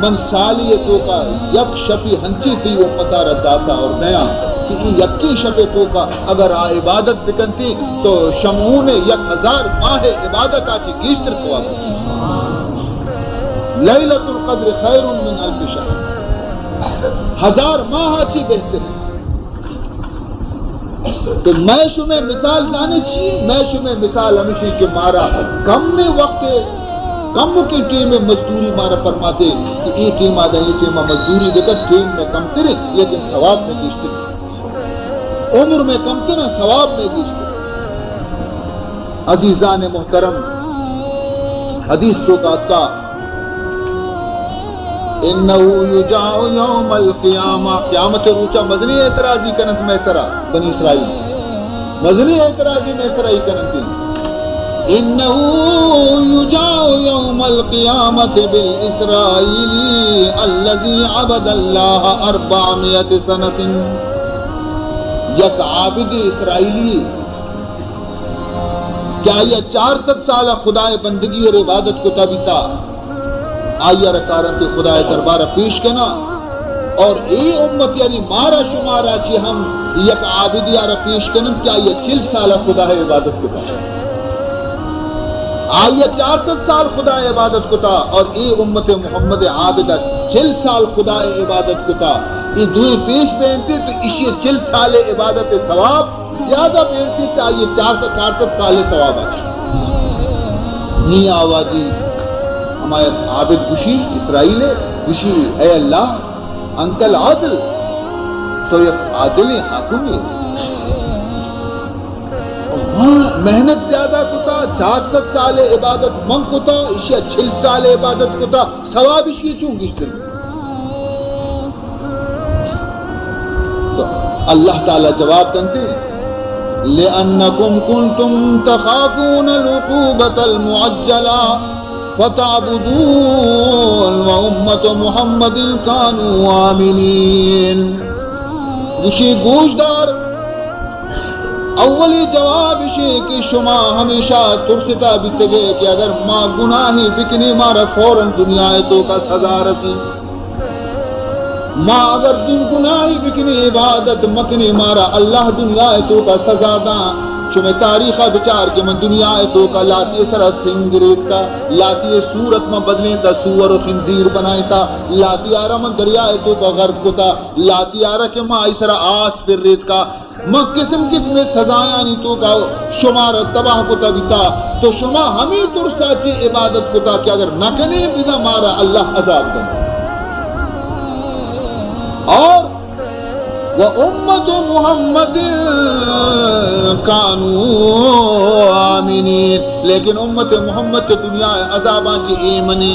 من سالیتوں کا یک شپی ہنچی تھی امتا رداتا اور نیا کہ یہ یکی شپے تو کا اگر عبادت بکنتی تو شمعون 1000 ماہ عبادت آچی گیشتر ثواب لیلۃ القدر خیر من الف شہر 1000 ماہ آچی بہتر ہے تو میں شمع مثال جانے چاہیے، میں شمع مثال ہمیشہ کہ مارا کم میں وقت کم کے ٹیم میں مزدوری مارا فرماتے کہ یہ ٹیم آدھا یہ ٹیم مزدوری وکٹ ٹیم میں کم ترے لیکن ثواب میں گشتے، عمر میں کم ترے ثواب میں گشتے۔ عزیزان محترم، حدیث تو کا انہو یجاع یوم القیامہ، قیامت روچہ مدنی اعتراضی کنت میسرہ بنی اسرائیل مدنی اعتراضی میسرہ ہی کنتی انہو یجاع یوم القیامت بالاسرائیلی الذی عبد اللہ 400 سنت، یک عابد اسرائیلی کیا یہ 400 سالہ خدای بندگی اور عبادت کو تبیتا آیا رکارن تے خدا دربارہ پیش کنا، اور اے امت یعنی مارا شمارا چی ہم یک عابدی آرہ پیش کنن کیا یہ 40 سالہ خدا عبادت کو تا آیا 400 سال خدا عبادت کو تا، اور اے امت محمد عابدہ 40 سال خدا عبادت کو تا، یہ دوئے پیش بینتے تو اسی 40 سال عبادت ثواب زیادہ بینتے چاہیے 400 سال ثواب آتا نہیں آوازی ہمارے عابد گشی اسرائیل گشی اے اللہ انت العادل، تو یہ عادل حاکم ہے، محنت زیادہ کتا 400 سال عبادت من کتا اشیاء 40 سال عبادت کتا ثواب اشیاء چون گشتر، تو اللہ تعالی جواب دنتے لِأَنَّكُمْ كُنْتُمْ تَخَافُونَ الْعُقُوبَةَ الْمُعَجَّلَةَ فَتَعْبُدُونَ وَأُمَّةُ مُحَمَّدٍ كَانُوا آمِنِينَ۔ اسی گوشدار اولی جواب اسی کہ شما ہمیشہ ترستا بیتے گئے کہ اگر ماں گناہی بکنے مارا فوراً دنیا تو کا سزا رسی، ماں اگر دن گناہی بکنے عبادت مکنے مارا اللہ دنیا تو کا سزا دا، شمع تاریخہ بچار کے من دنیا تو کا لاتی سرا سنگریت کا، لاتی صورت میں بدلیں تا سور و خنزیر بنائے تا، لاتی آرہ من دریا تو کا غرق کو تا، لاتی آرہ کے ماں سرا آس پر ریت کا، ماں قسم قسم سزایانی تو کا شمار تباہ کو تا بیتا، تو شما ہمیں ترسا چی عبادت کو تا کہ اگر نہ کنے بزا مارا اللہ عذاب دن، اور وَأُمَّةُ مُحَمَّدٍ كَانُوا آمِنِينَ، لیکن امت محمد سے دنیا عذاباں چی ایمنی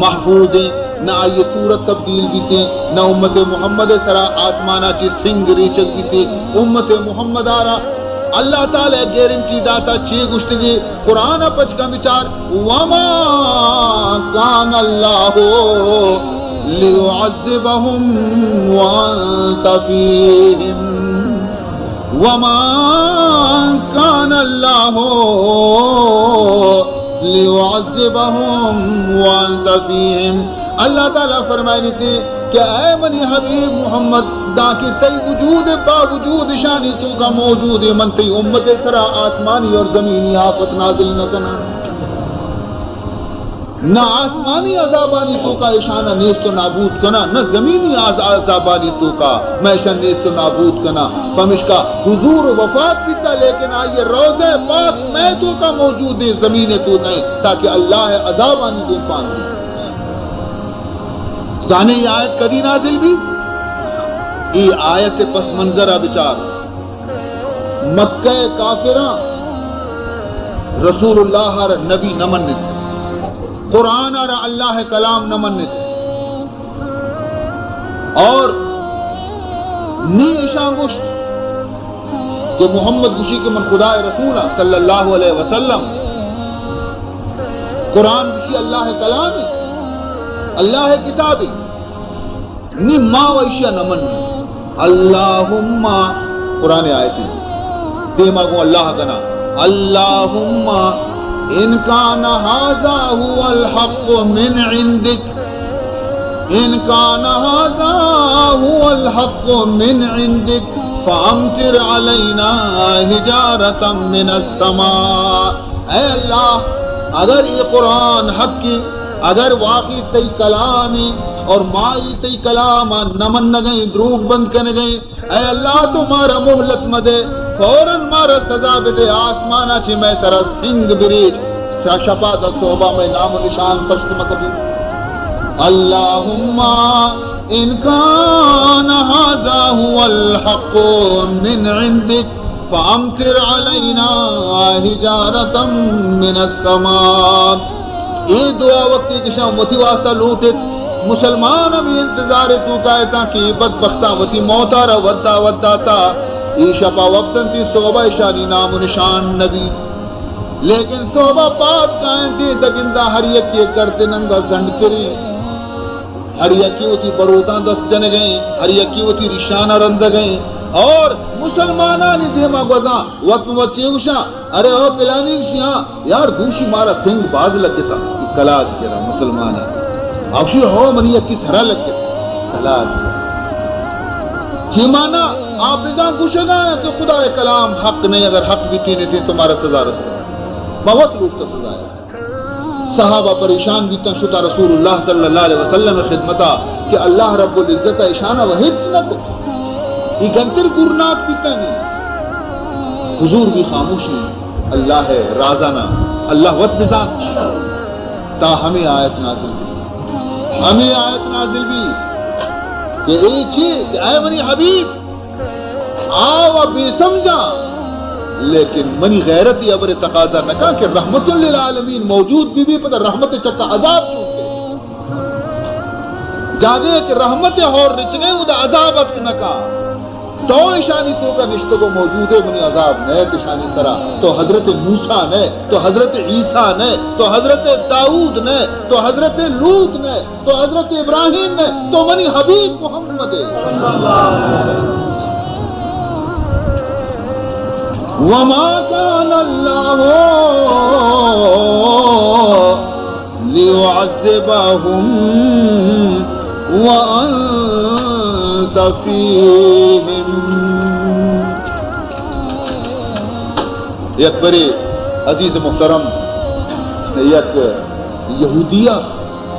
محفوظ ہیں، نہ آئیے صورت تبدیل بھی تھے، نہ امت محمد سرا آسمانہ چی سنگ ریچک بھی تھے، امت محمد آرہ اللہ تعالی گیرنٹی داتا چی گشتگی قرآن پچ کا بچار وَمَا كَانَ اللَّهُ لِيُعَذِّبَهُمْ وَأَنْتَ فِيهِمْ وَمَا كَانَ اللَّهُ لِيُعَذِّبَهُمْ وَأَنْتَ فِيهِمْ۔ اللہ تعالیٰ فرمائے تھے کہ اے منی حبیب محمد دا کہ تی وجود باوجود شانی تو کا موجود من تی امت سرا آسمانی اور زمینی آفت نازل نہ کنا، نہ آسمانی عذابانی تو کا اشانہ نیست و نابود کنا، نہ زمینی عذابانی تو کا میشہ نیست و نابود کنا، پمشکا حضور وفات بیتا لیکن آئیے روضہ پاک میں تو کا موجود ہے زمین تو نہیں، تاکہ اللہ عذابانی دے پان دی۔ ثانی یہ آیت کدی نازل بھی، یہ آیت پس منظرہ بچار مکہ کافران رسول اللہ نبی نہ منت، قرآن آرہ اللہ کلام نہ منت، اور نی اشان گوشت کہ محمد گوشی کے من خدا رسولہ صلی اللہ علیہ وسلم، قرآن گوشی اللہ کلام ہے، اللہ کتاب ہے، نی ماں و اشیاء نہ من اللہم قرآن آیتی دیما کو اللہ کنا اللہم ان کان ھذا هو الحق من عندک، ان کان ھذا هو الحق من عندک فامطر علینا حجارۃ من السماء۔ اے اللہ اگر یہ قرآن حق کی، اگر واقعی تی کلامی اور مائی تی کلام نہ من گئی، دروغ بند کرنے گئی، اے اللہ تمہارا مہلت مدے فوراً مارا سزا بدے آسمانا چھ میں سرا سنگ بریج شپا دا صحبہ میں نام و نشان پشت مکبی اللہم ان کان ھذا هو الحق من عندک فامطر علینا حجارتا من السماء. یہ دعا وقتی کشاں وتی واسطہ لوٹے مسلمان ہمیں انتظار تو کہتا کہ بدبختہ وتی موتا را ودا ودا تا ای شپا وقسنتی صحبہ شانی نام و نشان نبی. لیکن صحبہ پات کائیں تھی دگندہ ہر یکی کرتے ننگا زنڈ تری ہر یکی ہوتی بروتاں دست جن گئیں ہر یکی ہوتی رشانہ رند گئیں اور مسلمانانی دیما گوزاں وقت وچے گوشاں ارے او پلانی گوشاں یار گوشی مارا سنگ باز لگتا کلاک جرا مسلمانا آوشی ہو منی یکی سرا لگتا کلاک جرا چیمانا آپ ازاں گوشگاں ہے کہ خدا کلام حق نہیں اگر حق بھی تینے تھے تمہارا سزا رستے بہت لوگ کا سزا ہے. صحابہ پریشان بھی شتا رسول اللہ صلی اللہ علیہ وسلم خدمتا کہ اللہ رب العزت اشانہ وحید نہ کچھ یہ گنتر گرناک پیتا نہیں حضور بھی خاموشی اللہ ہے رازانہ اللہ وط بزان تا ہمیں آیت نازل بھی ہمیں آیت نازل بھی کہ اے چھے کہ اے منی حبیب آو بے سمجھا لیکن منی غیرت یہ ابر تقاضا نہ کہا کہ رحمت للعالمین موجود بھی پتہ رحمت چکا عذاب چھوٹے جانے کہ رحمت اور رچنے وہ عذاب اتک نہ کہا تو اشانی تو کا نشتہ کو موجود ہے منی عذاب نئے تشانی سرا تو حضرت موسیٰ نے تو حضرت عیسیٰ نے تو حضرت داؤد نے تو حضرت لوط نے تو حضرت ابراہیم نے تو منی حبیب محمد وما كان الله ليعذبهم وأنت فيهم. یک بڑے عزیز محترم یک یہودیہ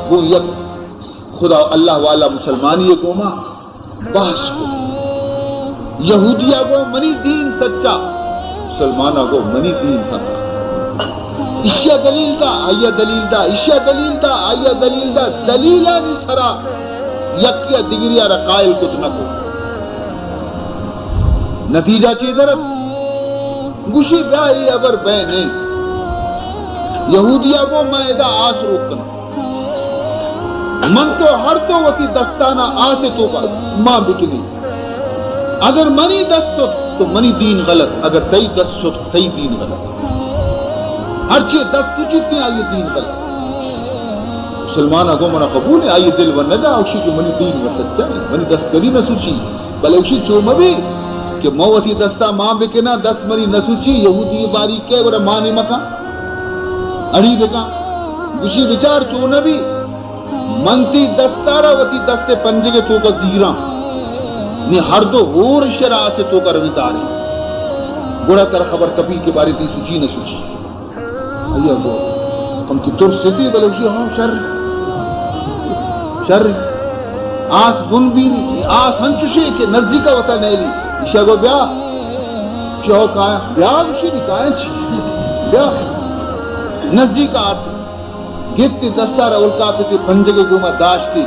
وہ یک خدا اللہ والا مسلمانی قوما بحث کو یہودیہ کو منی دین سچا مسلمانہ کو منی دین حق اشیا دلیل دا آیا دلیل دا اشیا دلیل دا آیا دلیل دا دلیلہ نی سرا یکیا دگریا رقائل کت نکو نتیجہ چی درد گوشی بیائی ابر بے نہیں یہودیہ کو میں دا آس روکنا من تو ہر تو وتی دستانہ آسے تو کر ماں بکنی اگر منی دست تو منی دین غلط اگر تئی دست تو تئی دین غلط ہر چیز دست تجھتے آئیے دین غلط مسلمانہ کو منا قبول ہے آئیے دل و نجا اوشی جو منی دین و سچا ہے منی دست کری نہ سوچی بلے اوشی چوم بھی کہ موتی دستا ماں بکنا دست منی نہ سوچی یہودی باری کے ورہ مانی مکا اڑی بکا اوشی بچار چون بھی منتی دستارا وتی دستے پنجگے تو کا زیران نے ہر دو اور شرع سے تو کا روی داری گوڑا کر خبر کبھی کے بارے دی سوچی نہ سوچی آیا گو کم کی تر سیدھی بلے اسی ہاں شر آس بن بھی نہیں آس ہنچوشے کہ نزدی کا وطا نیلی اشیا گو بیا شہو کایا بیا گوشی نہیں کایا چی بیا نزدی کا آتی گیتی دستار اولکا پیتی پنجگے گوما داشتی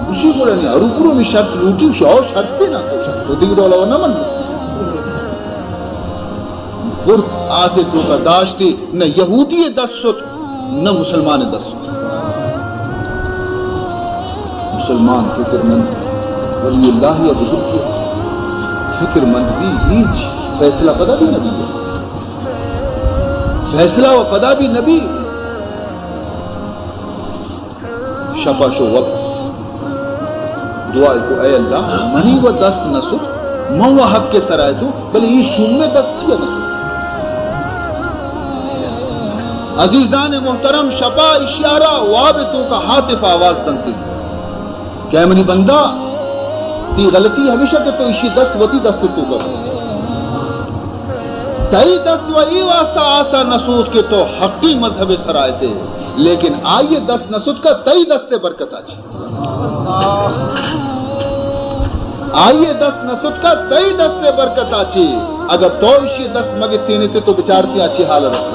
گوشی گوڑا نہیں ارو پرو میں شرط لوٹی شہو شرطے نہ تو شرط تو دیگر اولا نہ من گر آسے تو کا داشتی نہ یہودی دست شد نہ مسلمان دست شد مسلمان فکر مند ولی اللہ یا بزرگ فکر مند بھی ہیچ فیصلہ پدا بھی نبی ہے فیصلہ و پدا بھی نبی شپا شو وقت دعا کو اے اللہ منی و دست نسو من و حق کے سرائے دو بلے یہ شوم میں دست چیا نسو عزیزان محترم شپا اشارہ وابتوں کا حاطف آواز دنتی کیا منی بندہ تی غلطی ہمیشہ کہ تو اسی دست وتی دست تو کر تئی دست و ای واسطہ آسا نسود کے تو حقی مذہب سرائے تھے لیکن آئیے دست نسود کا تئی دست برکت آجی آئیے دست نسد کا تئی دست برکت آچی اگر تو اسی دست مگے تینے تے تو بچارتی آچی حال رسل.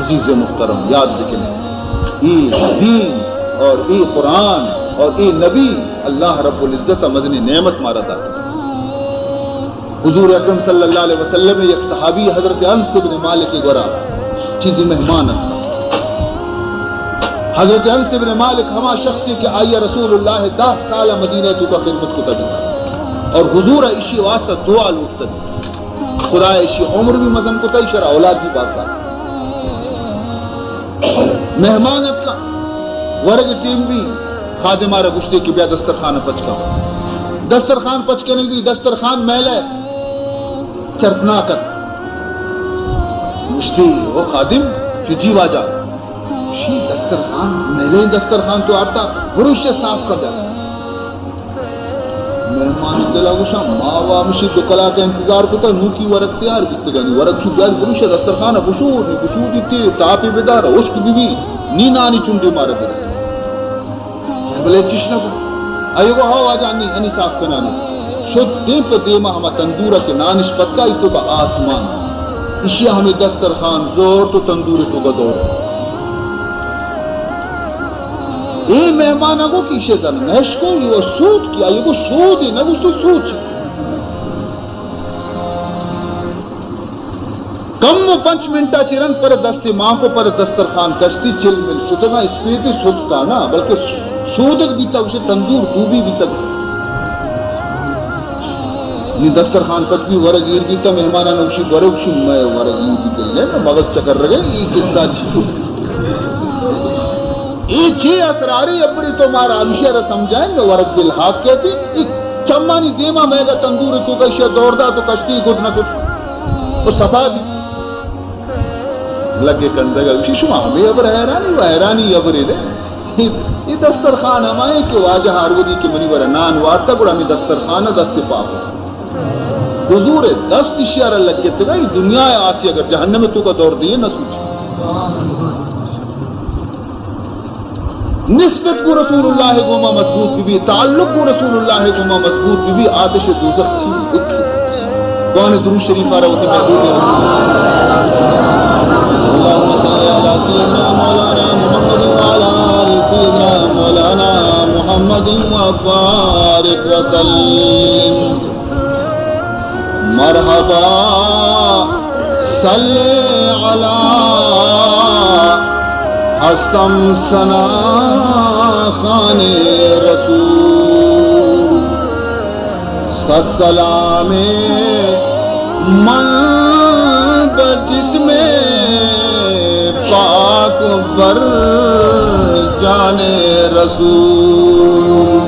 عزیز محترم یاد رکھنے ای دین اور ای قرآن اور ای نبی اللہ رب العزت مزنی نعمت مارا داتا. حضور اکرم صلی اللہ علیہ وسلم ایک صحابی حضرت انس بن مالک گورا چیزی مہمانت کا. حضرت انس بن مالک ہما شخصی کہ آئیے رسول اللہ 10 سال مدینہ تو کا خدمت کو تبی اور حضور عشی واسطہ دعا لوٹتا بھی خدا عشی عمر بھی مزن کو تئی شرع اولاد بھی بازدار مہمانت کا ورگ ٹیم بھی خادمہ گشتے کی بیا دسترخوان پچکا دسترخوان پچکے نہیں بھی دسترخوان میلے چرپنا کر مشتی او خادم کہ جی واجہ شی دسترخوان میلے دسترخوان تو آرتا بروش سے صاف کر جاتا. مہمان دلا گوشا ماوا مشی دو کلا کا انتظار کو تا نو کی ورق تیار بیتے گانی ورق شو بیار بروش دسترخوان بشور نی بشور دیتی تاپی بیدار عشق بی بی نی نانی چنڈی مارا برس بلے چشنا کو ایو گو ہاو آجا انی صاف کنانی شد دیں پہ دیما ہما تندورا کے نانش پتکا اتو کا آسمان اشیا ہمیں دسترخوان زور تو تندور تو کا دور اے مہمان اگو کیشے دن نش کو یہ سود کیا یہ کو سود ہی نہ گوشتے سوچ کم 5 منٹا چرن پر دستی ماں کو پر دسترخوان کشتی چل مل شتگا اس پیتی سود کا نا بلکہ سودک بھی تک اسے تندور دوبی بھی تک یہ دسترخوان پچ بھی ورگیر بھی تا مہمانہ نوشی ورگشی میں ورگیر بھی دل لے میں مغز چکر رگے یہ قصہ چھو یہ چھ اسراری اپری تو مارا ہمشہ سمجھائیں میں ورق دل حاق کہتی ایک چمانی دیما میں گا تندور تو کشہ دوڑ دا تو کشتی گد نہ سوچ وہ صفا بھی لگے کندگا اسی شما ہمیں ابر حیرانی و حیرانی ابری لے یہ دسترخوان ہمائیں کہ واجہ ہارودی کی منی ورہ نان وارتا گوڑا ہمیں دسترخوان دست پاک ہو حضور دست اشیارہ لگے تگا یہ دنیا آسی اگر جہنم میں تو کا دور دیئے نہ سوچ نسبت کو رسول اللہ گوما مضبوط بھی تعلق کو رسول اللہ گوما مضبوط بھی آتش دوزخ چھی اچھی کون درود شریف آ رہا ہوتی محبوب رسول اللہ اللہم صلی علی سیدنا مولانا محمد وعلا آل سیدنا مولانا محمد وبارک وسلم مرحبا صلی علی ہستم سنا خان رسول ست سلام من بجسم پاک بر جان رسول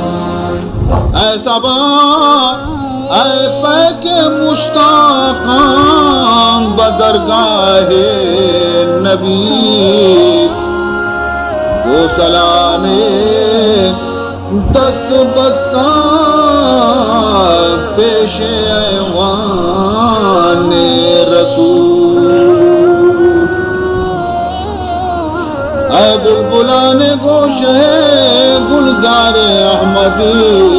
اے صبا اے پیک مشتاقاں بدرگاہ نبی وہ سلام دست بستہ پیش ایوان رسول اے بلبلان گوشہ گلزار احمدی